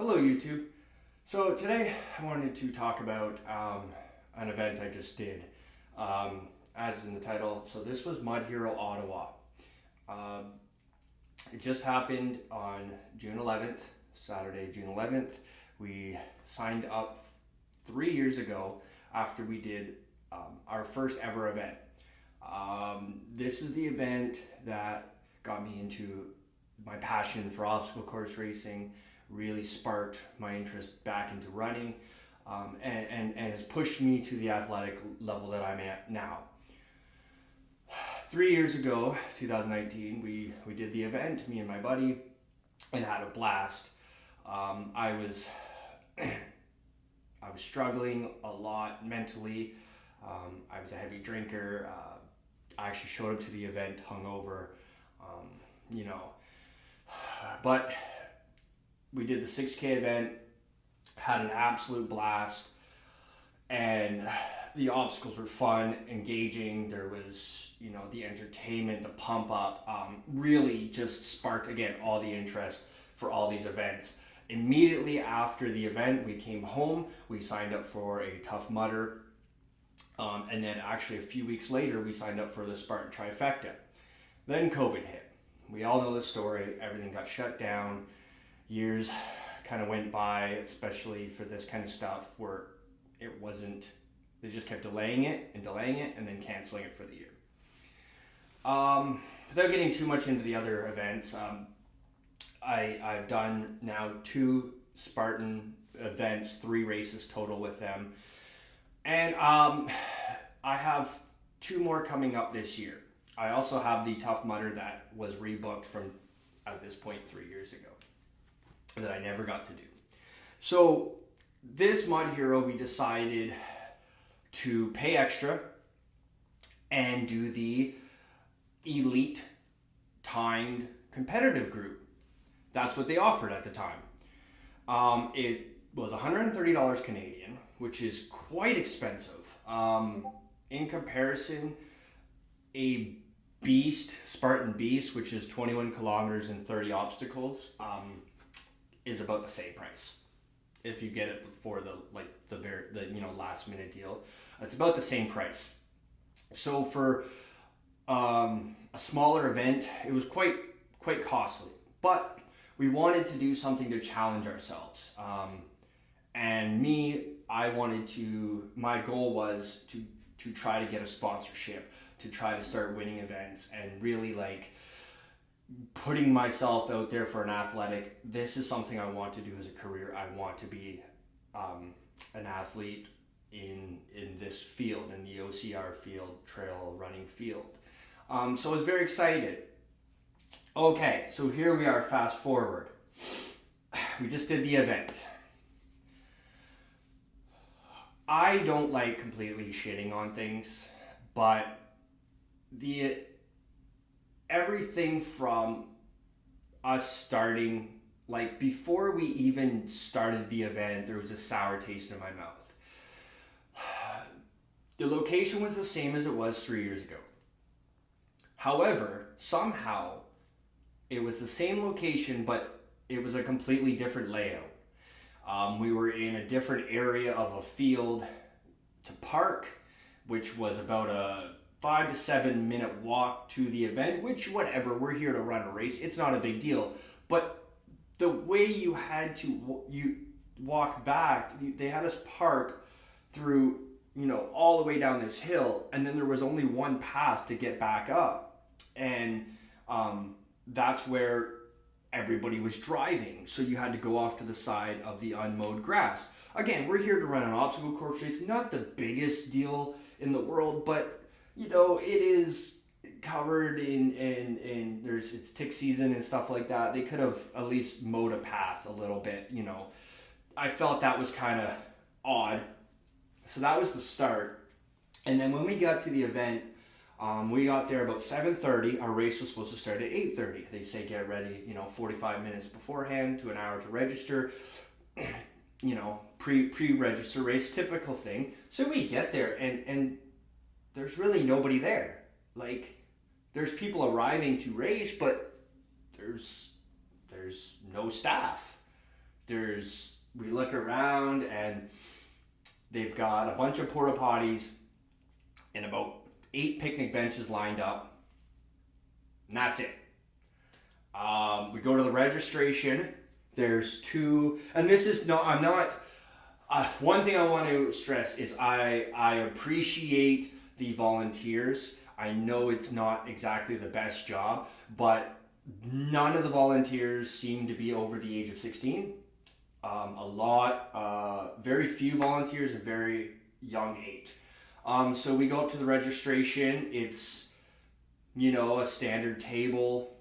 Hello YouTube. So today I wanted to talk about an event I just did, as in the title. So this was Mud Hero Ottawa. It just happened on June 11th, Saturday, June 11th. We signed up 3 years ago after we did our first ever event. This is the event that got me into my passion for obstacle course racing, really sparked my interest back into running, and has pushed me to the athletic level that I'm at now. 3 years ago, 2019, we did the event, me and my buddy, and had a blast. I was struggling a lot mentally. I was a heavy drinker. I actually showed up to the event hungover, but we did the 6K event, had an absolute blast, and the obstacles were fun, engaging. There was, the entertainment, the pump up, really just sparked, again, all the interest for all these events. Immediately after the event, we came home, we signed up for a Tough Mudder, and then actually a few weeks later, we signed up for the Spartan Trifecta. Then COVID hit. We all know the story, everything got shut down. Years kind of went by, especially for this kind of stuff, where they just kept delaying it, and then canceling it for the year. Without getting too much into the other events, I've done now 2 Spartan events, 3 races total with them. And I have 2 more coming up this year. I also have the Tough Mudder that was rebooked from, at this point, 3 years ago, that I never got to do. So this Mud Hero, we decided to pay extra and do the elite timed competitive group. That's what they offered at the time. It was $130 Canadian, which is quite expensive. In comparison, a Spartan Beast, which is 21 kilometers and 30 obstacles, is about the same price. If you get it before the last minute deal, it's about the same price. So for a smaller event, it was quite costly. But we wanted to do something to challenge ourselves. And my goal was to try to get a sponsorship, to try to start winning events, and really putting myself out there for an athletic. This is something I want to do as a career. I want to be an athlete in this field, in the OCR field, trail running field. So I was very excited. Okay, so here we are, fast forward. We just did the event. I don't like completely shitting on things, but everything from us starting, before we even started the event, there was a sour taste in my mouth. The location was the same as it was 3 years ago. However, somehow, it was the same location, but it was a completely different layout. We were in a different area of a field to park, which was about a 5 to 7 minute walk to the event, which whatever, we're here to run a race. It's not a big deal. But the way you had to walk back, they had us park through, all the way down this hill, and then there was only one path to get back up. And that's where everybody was driving. So you had to go off to the side of the unmowed grass. Again, we're here to run an obstacle course race. Not the biggest deal in the world, but it is covered in it's tick season and stuff like that. They could have at least mowed a path a little bit, I felt that was kind of odd. So that was the start. And then when we got to the event, we got there about 7:30. Our race was supposed to start at 8:30. They say get ready, 45 minutes beforehand to an hour to register. Pre-register race, typical thing. So we get there and there's really nobody there. There's people arriving to race, but there's no staff. We look around and they've got a bunch of porta potties and about 8 picnic benches lined up. And that's it. We go to the registration. There's 2, and this is no, I'm not, one thing I want to stress is I appreciate the volunteers. I know it's not exactly the best job, but none of the volunteers seem to be over the age of 16. Very few volunteers are very young age. So we go up to the registration. It's, a standard table.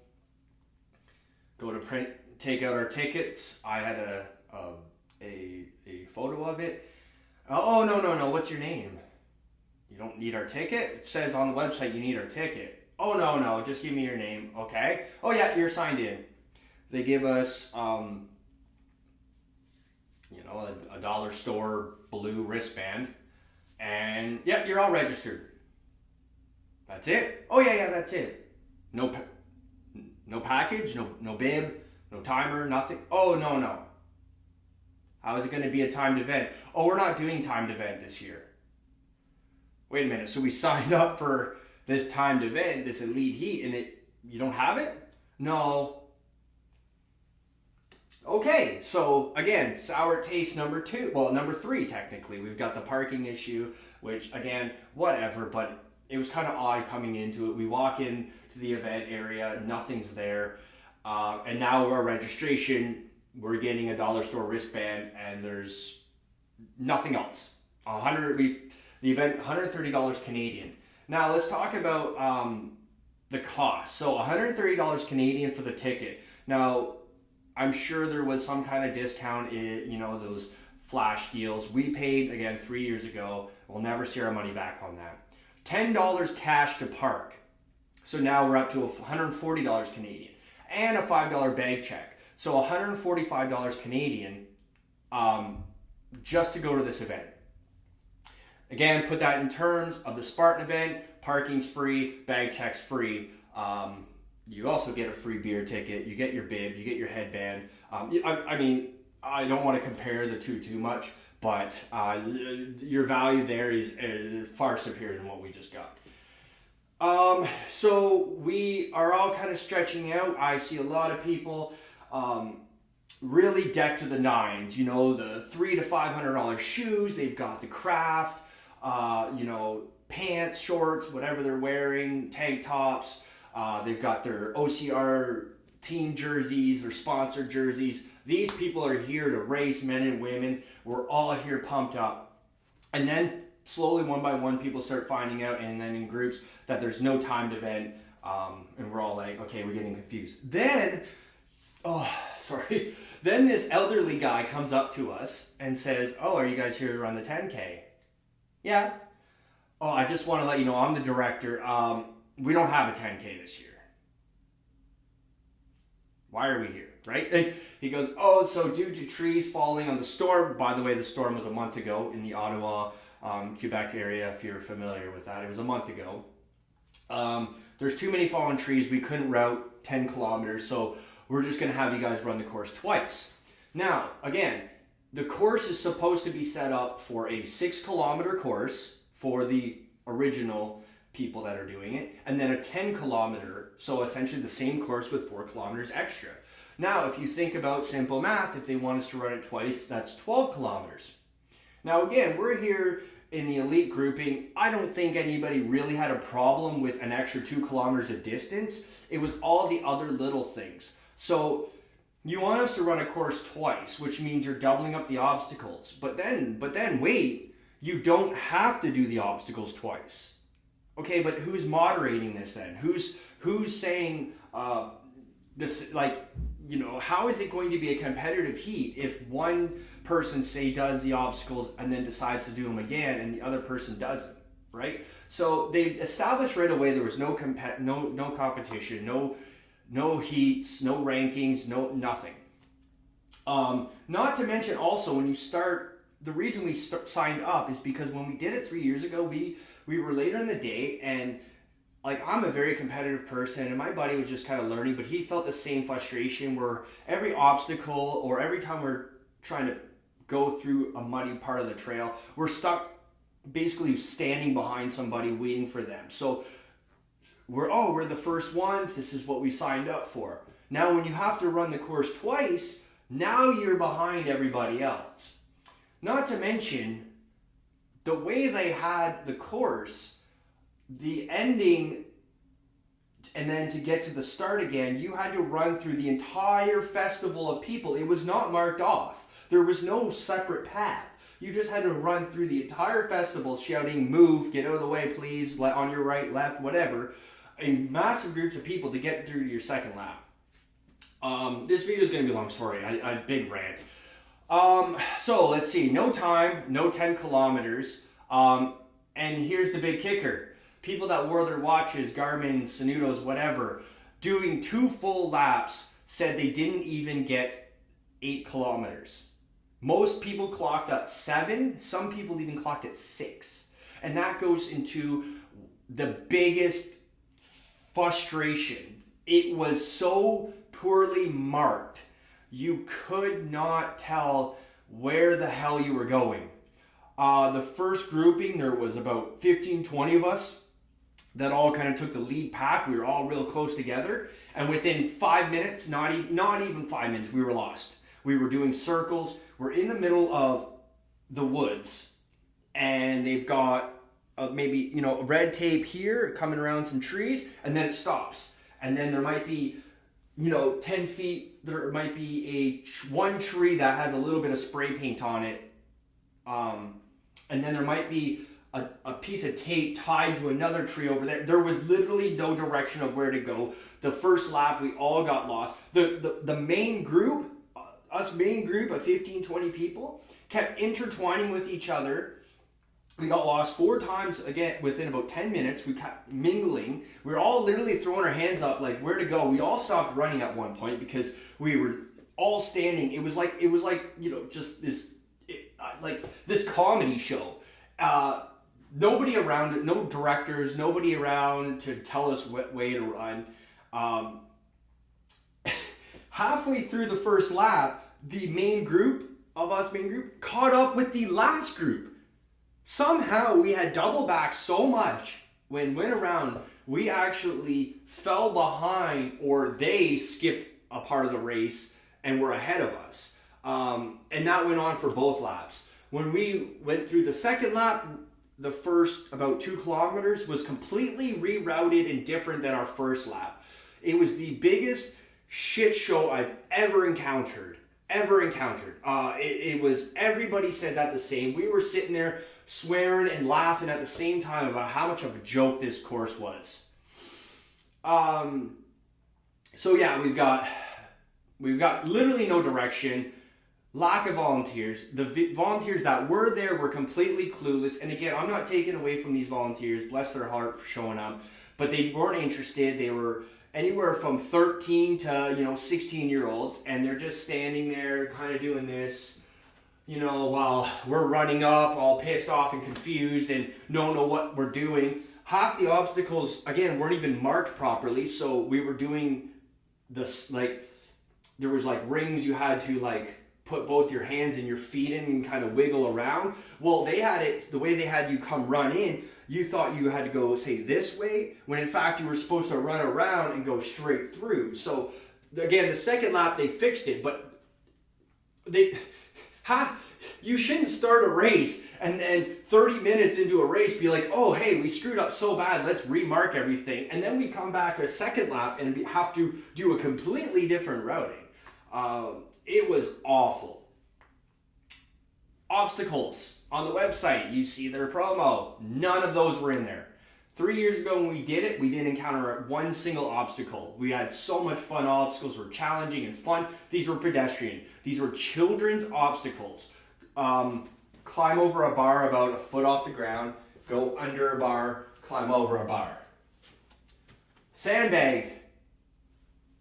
Go to print, take out our tickets. I had a photo of it. Oh, no. What's your name? You don't need our ticket? It says on the website you need our ticket. Oh, no. Just give me your name. Okay. Oh, yeah, you're signed in. They give us, a dollar store blue wristband. And, yep, you're all registered. That's it? Oh, yeah, that's it. No package, no bib, no timer, nothing. Oh, no. How is it going to be a timed event? Oh, we're not doing timed event this year. Wait a minute. So we signed up for this timed event, this elite heat, and you don't have it? No. Okay, so again, sour taste number 3 technically. We've got the parking issue, which again, whatever, but it was kind of odd coming into it. We walk in to the event area, nothing's there, and now our registration, we're getting a dollar store wristband, and there's nothing else. The event, $130 Canadian. Now let's talk about the cost. So $130 Canadian for the ticket. Now, I'm sure there was some kind of discount in, those flash deals. We paid, again, 3 years ago. We'll never see our money back on that. $10 cash to park. So now we're up to $140 Canadian. And a $5 bag check. So $145 Canadian just to go to this event. Again, put that in terms of the Spartan event. Parking's free, bag check's free. You also get a free beer ticket. You get your bib. You get your headband. I don't want to compare the two too much, but your value there is far superior than what we just got. So we are all kind of stretching out. I see a lot of people really decked to the nines. The $300 to $500 shoes. They've got the craft. Pants, shorts, whatever they're wearing, tank tops. They've got their OCR team jerseys, their sponsored jerseys. These people are here to race, men and women. We're all here pumped up. And then slowly, one by one, people start finding out, and then in groups, that there's no timed event. And we're all like, okay, we're getting confused. Then this elderly guy comes up to us and says, oh, are you guys here to run the 10K? Yeah. Oh, I just want to let you know, I'm the director. We don't have a 10K this year. Why are we here, right? And he goes, oh, so due to trees falling on the storm. By the way, the storm was a month ago in the Ottawa, Quebec area, if you're familiar with that. It was a month ago. There's too many fallen trees. We couldn't route 10 kilometers, so we're just going to have you guys run the course twice. Now, again, the course is supposed to be set up for a 6-kilometer course for the original people that are doing it, and then a 10-kilometer, so essentially the same course with 4 kilometers extra. Now, if you think about simple math, if they want us to run it twice, that's 12 kilometers. Now, again, we're here in the elite grouping. I don't think anybody really had a problem with an extra 2 kilometers of distance. It was all the other little things. So you want us to run a course twice, which means you're doubling up the obstacles. But then wait, you don't have to do the obstacles twice. Okay, but who's moderating this then? Who's saying this? How is it going to be a competitive heat if one person does the obstacles and then decides to do them again, and the other person doesn't, right? So they established right away there was no competition, no heats, no rankings, nothing. Not to mention also when you start, the reason we signed up is because when we did it 3 years ago, we were later in the day, and I'm a very competitive person, and my buddy was just kind of learning, but he felt the same frustration where every obstacle or every time we're trying to go through a muddy part of the trail. We're stuck basically standing behind somebody waiting for them. So we're the first ones. This is what we signed up for. Now when you have to run the course twice, now you're behind everybody else. Not to mention, the way they had the course, the ending, and then to get to the start again, you had to run through the entire festival of people. It was not marked off. There was no separate path. You just had to run through the entire festival shouting, move, get out of the way, please, on your right, left, whatever, in massive groups of people to get through to your second lap. This video is going to be long, sorry, I big rant. So let's see, no time, no 10 kilometers, and here's the big kicker. People that wore their watches, Garmin, Sanudos, whatever, doing 2 full laps said they didn't even get 8 kilometers. Most people clocked at 7, some people even clocked at 6. And that goes into the biggest frustration. It was so poorly marked, you could not tell where the hell you were going. The first grouping, there was about 15, 20 of us that all kind of took the lead pack. We were all real close together. And within 5 minutes, not even 5 minutes, we were lost. We were doing circles. We're in the middle of the woods. And they've got maybe, red tape here coming around some trees. And then it stops. And then there might be, 10 feet, there might be one tree that has a little bit of spray paint on it. And then there might be a piece of tape tied to another tree over there. There was literally no direction of where to go. The first lap, we all got lost. The main group, us main group of 15, 20 people, kept intertwining with each other. We got lost 4 times, again, within about 10 minutes. We kept mingling. We were all literally throwing our hands up, like, where to go. We all stopped running at one point because we were all standing. It was like just this, like this comedy show. Nobody around, no directors, nobody around to tell us what way to run. Halfway through the first lap, the main group, caught up with the last group. Somehow we had double back so much when went around, we actually fell behind, or they skipped a part of the race and were ahead of us. And that went on for both laps. When we went through the second lap, the first about 2 kilometers was completely rerouted and different than our first lap. It was the biggest shit show I've ever encountered. It was, everybody said that the same. We were sitting there swearing and laughing at the same time about how much of a joke this course was. So yeah, we've got literally no direction. Lack of volunteers. The volunteers that were there were completely clueless. And again, I'm not taking away from these volunteers. Bless their heart for showing up. But they weren't interested. They were anywhere from 13 to, 16-year-olds. And they're just standing there kind of doing this, while we're running up, all pissed off and confused and don't know what we're doing. Half the obstacles, again, weren't even marked properly. So we were doing this, there was rings you had to put both your hands and your feet in and kind of wiggle around. Well, they had it, the way they had you come run in, you thought you had to go, say, this way, when in fact you were supposed to run around and go straight through. So, again, the second lap, they fixed it, but you shouldn't start a race and then 30 minutes into a race be like, oh, hey, we screwed up so bad, let's remark everything. And then we come back a second lap and have to do a completely different routing. It was awful. Obstacles. On the website, you see their promo. None of those were in there. 3 years ago when we did it, we didn't encounter one single obstacle. We had so much fun. Obstacles were challenging and fun. These were pedestrian. These were children's obstacles. Climb over a bar about a foot off the ground, go under a bar, climb over a bar. Sandbag,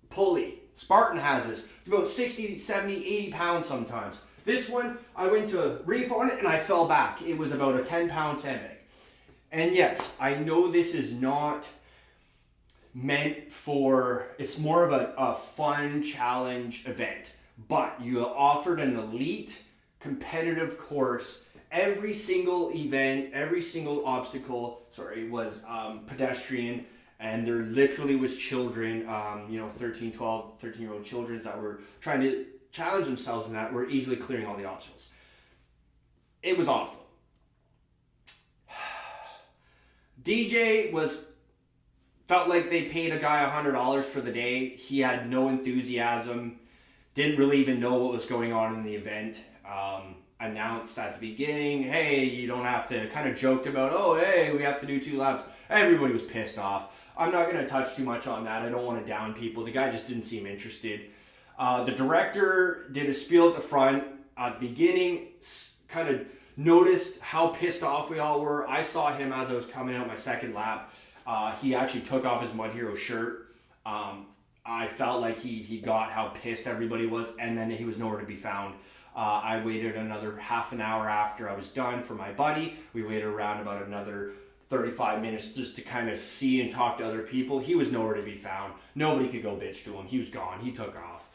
pulley. Spartan has this. It's about 60, 70, 80 pounds sometimes. This one, I went to a reef on it and I fell back. It was about a 10-pound sandbag. And yes, I know this is not meant for, it's more of a fun challenge event. but you offered an elite competitive course. Every single event, every single obstacle, was pedestrian, and there literally was children, 13, 12, 13-year-old children that were trying to challenge themselves in that, were easily clearing all the obstacles. It was awful. DJ felt like they paid a guy $100 for the day. He had no enthusiasm, didn't really even know what was going on in the event. Announced at the beginning, hey, you don't have to, kind of joked about, oh, hey, we have to do 2 laps. Everybody was pissed off. I'm not going to touch too much on that. I don't want to down people. The guy just didn't seem interested. The director did a spiel at the front. At the beginning, kind of noticed how pissed off we all were. I saw him as I was coming out my second lap. He actually took off his Mud Hero shirt. I felt like he got how pissed everybody was, and then he was nowhere to be found. I waited another half an hour after I was done for my buddy. We waited around about another 35 minutes just to kind of see and talk to other people. He was nowhere to be found. Nobody could go bitch to him. He was gone. He took off.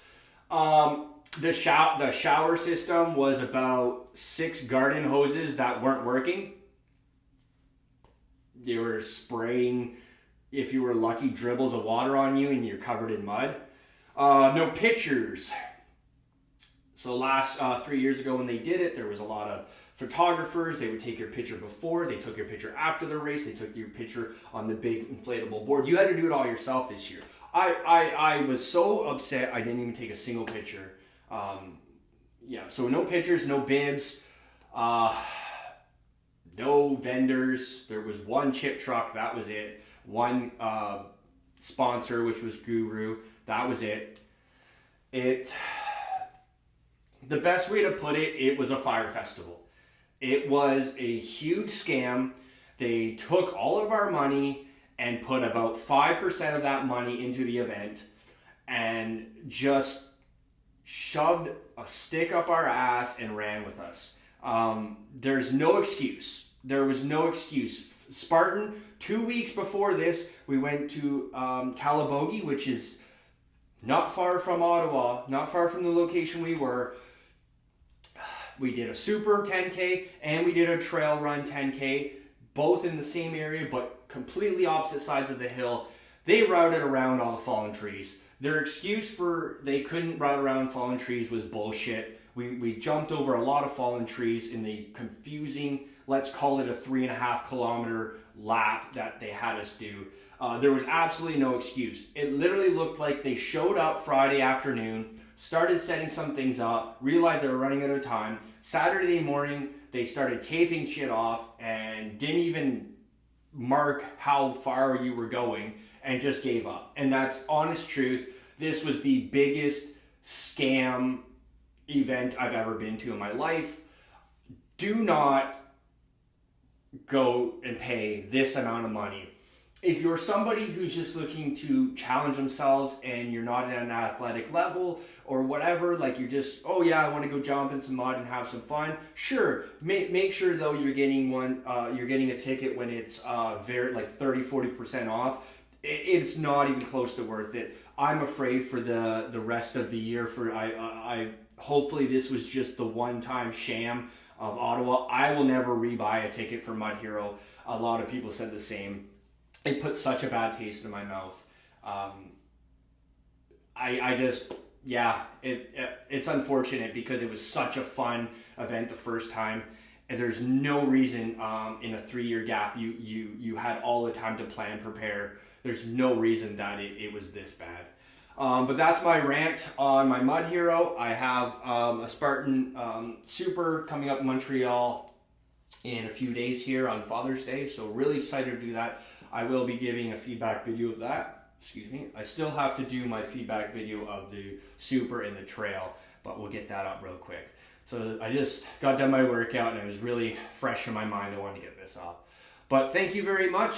The shower system was about 6 garden hoses that weren't working. They were spraying, if you were lucky, dribbles of water on you and you're covered in mud. No pictures. So last 3 years ago when they did it, there was a lot of photographers. They would take your picture before, they took your picture after the race, they took your picture on the big inflatable board. You had to do it all yourself this year. I was so upset I didn't even take a single picture. So no pictures, no bibs, no vendors. There was one chip truck, that was it. One sponsor, which was Guru, that was it. The best way to put it, it was a fire festival. It was a huge scam. They took all of our money and put about 5% of that money into the event and just shoved a stick up our ass and ran with us. There's no excuse. There was no excuse. Spartan, 2 weeks before this, we went to Calabogie, which is not far from Ottawa, not far from the location we were. We did a super 10K and we did a trail run 10K, both in the same area but completely opposite sides of the hill. They routed around all the fallen trees. Their excuse for they couldn't route around fallen trees was bullshit. We jumped over a lot of fallen trees in the confusing, let's call it a 3.5 kilometer lap that they had us do. There was absolutely no excuse. It literally looked like they showed up Friday afternoon, started setting some things up, realized they were running out of time. Saturday morning, they started taping shit off and didn't even mark how far you were going and just gave up. And that's honest truth. This was the biggest scam event I've ever been to in my life. Do not go and pay this amount of money. If you're somebody who's just looking to challenge themselves and you're not at an athletic level or whatever, like you're just, oh yeah, I want to go jump in some mud and have some fun. Sure, make sure though you're getting a ticket when it's very like 30-40% off. It's not even close to worth it. I'm afraid for the rest of the year. I hopefully this was just the one-time sham of Ottawa. I will never rebuy a ticket for Mud Hero. A lot of people said the same. It put such a bad taste in my mouth. It's unfortunate because it was such a fun event the first time. And there's no reason in a 3-year gap you had all the time to plan, prepare. There's no reason that it was this bad. But that's my rant on my Mud Hero. I have a Spartan Super coming up in Montreal in a few days here on Father's Day. So really excited to do that. I will be giving a feedback video of that. Excuse me. I still have to do my feedback video of the Super and the trail, but we'll get that up real quick. So I just got done my workout and it was really fresh in my mind. I wanted to get this off. But thank you very much.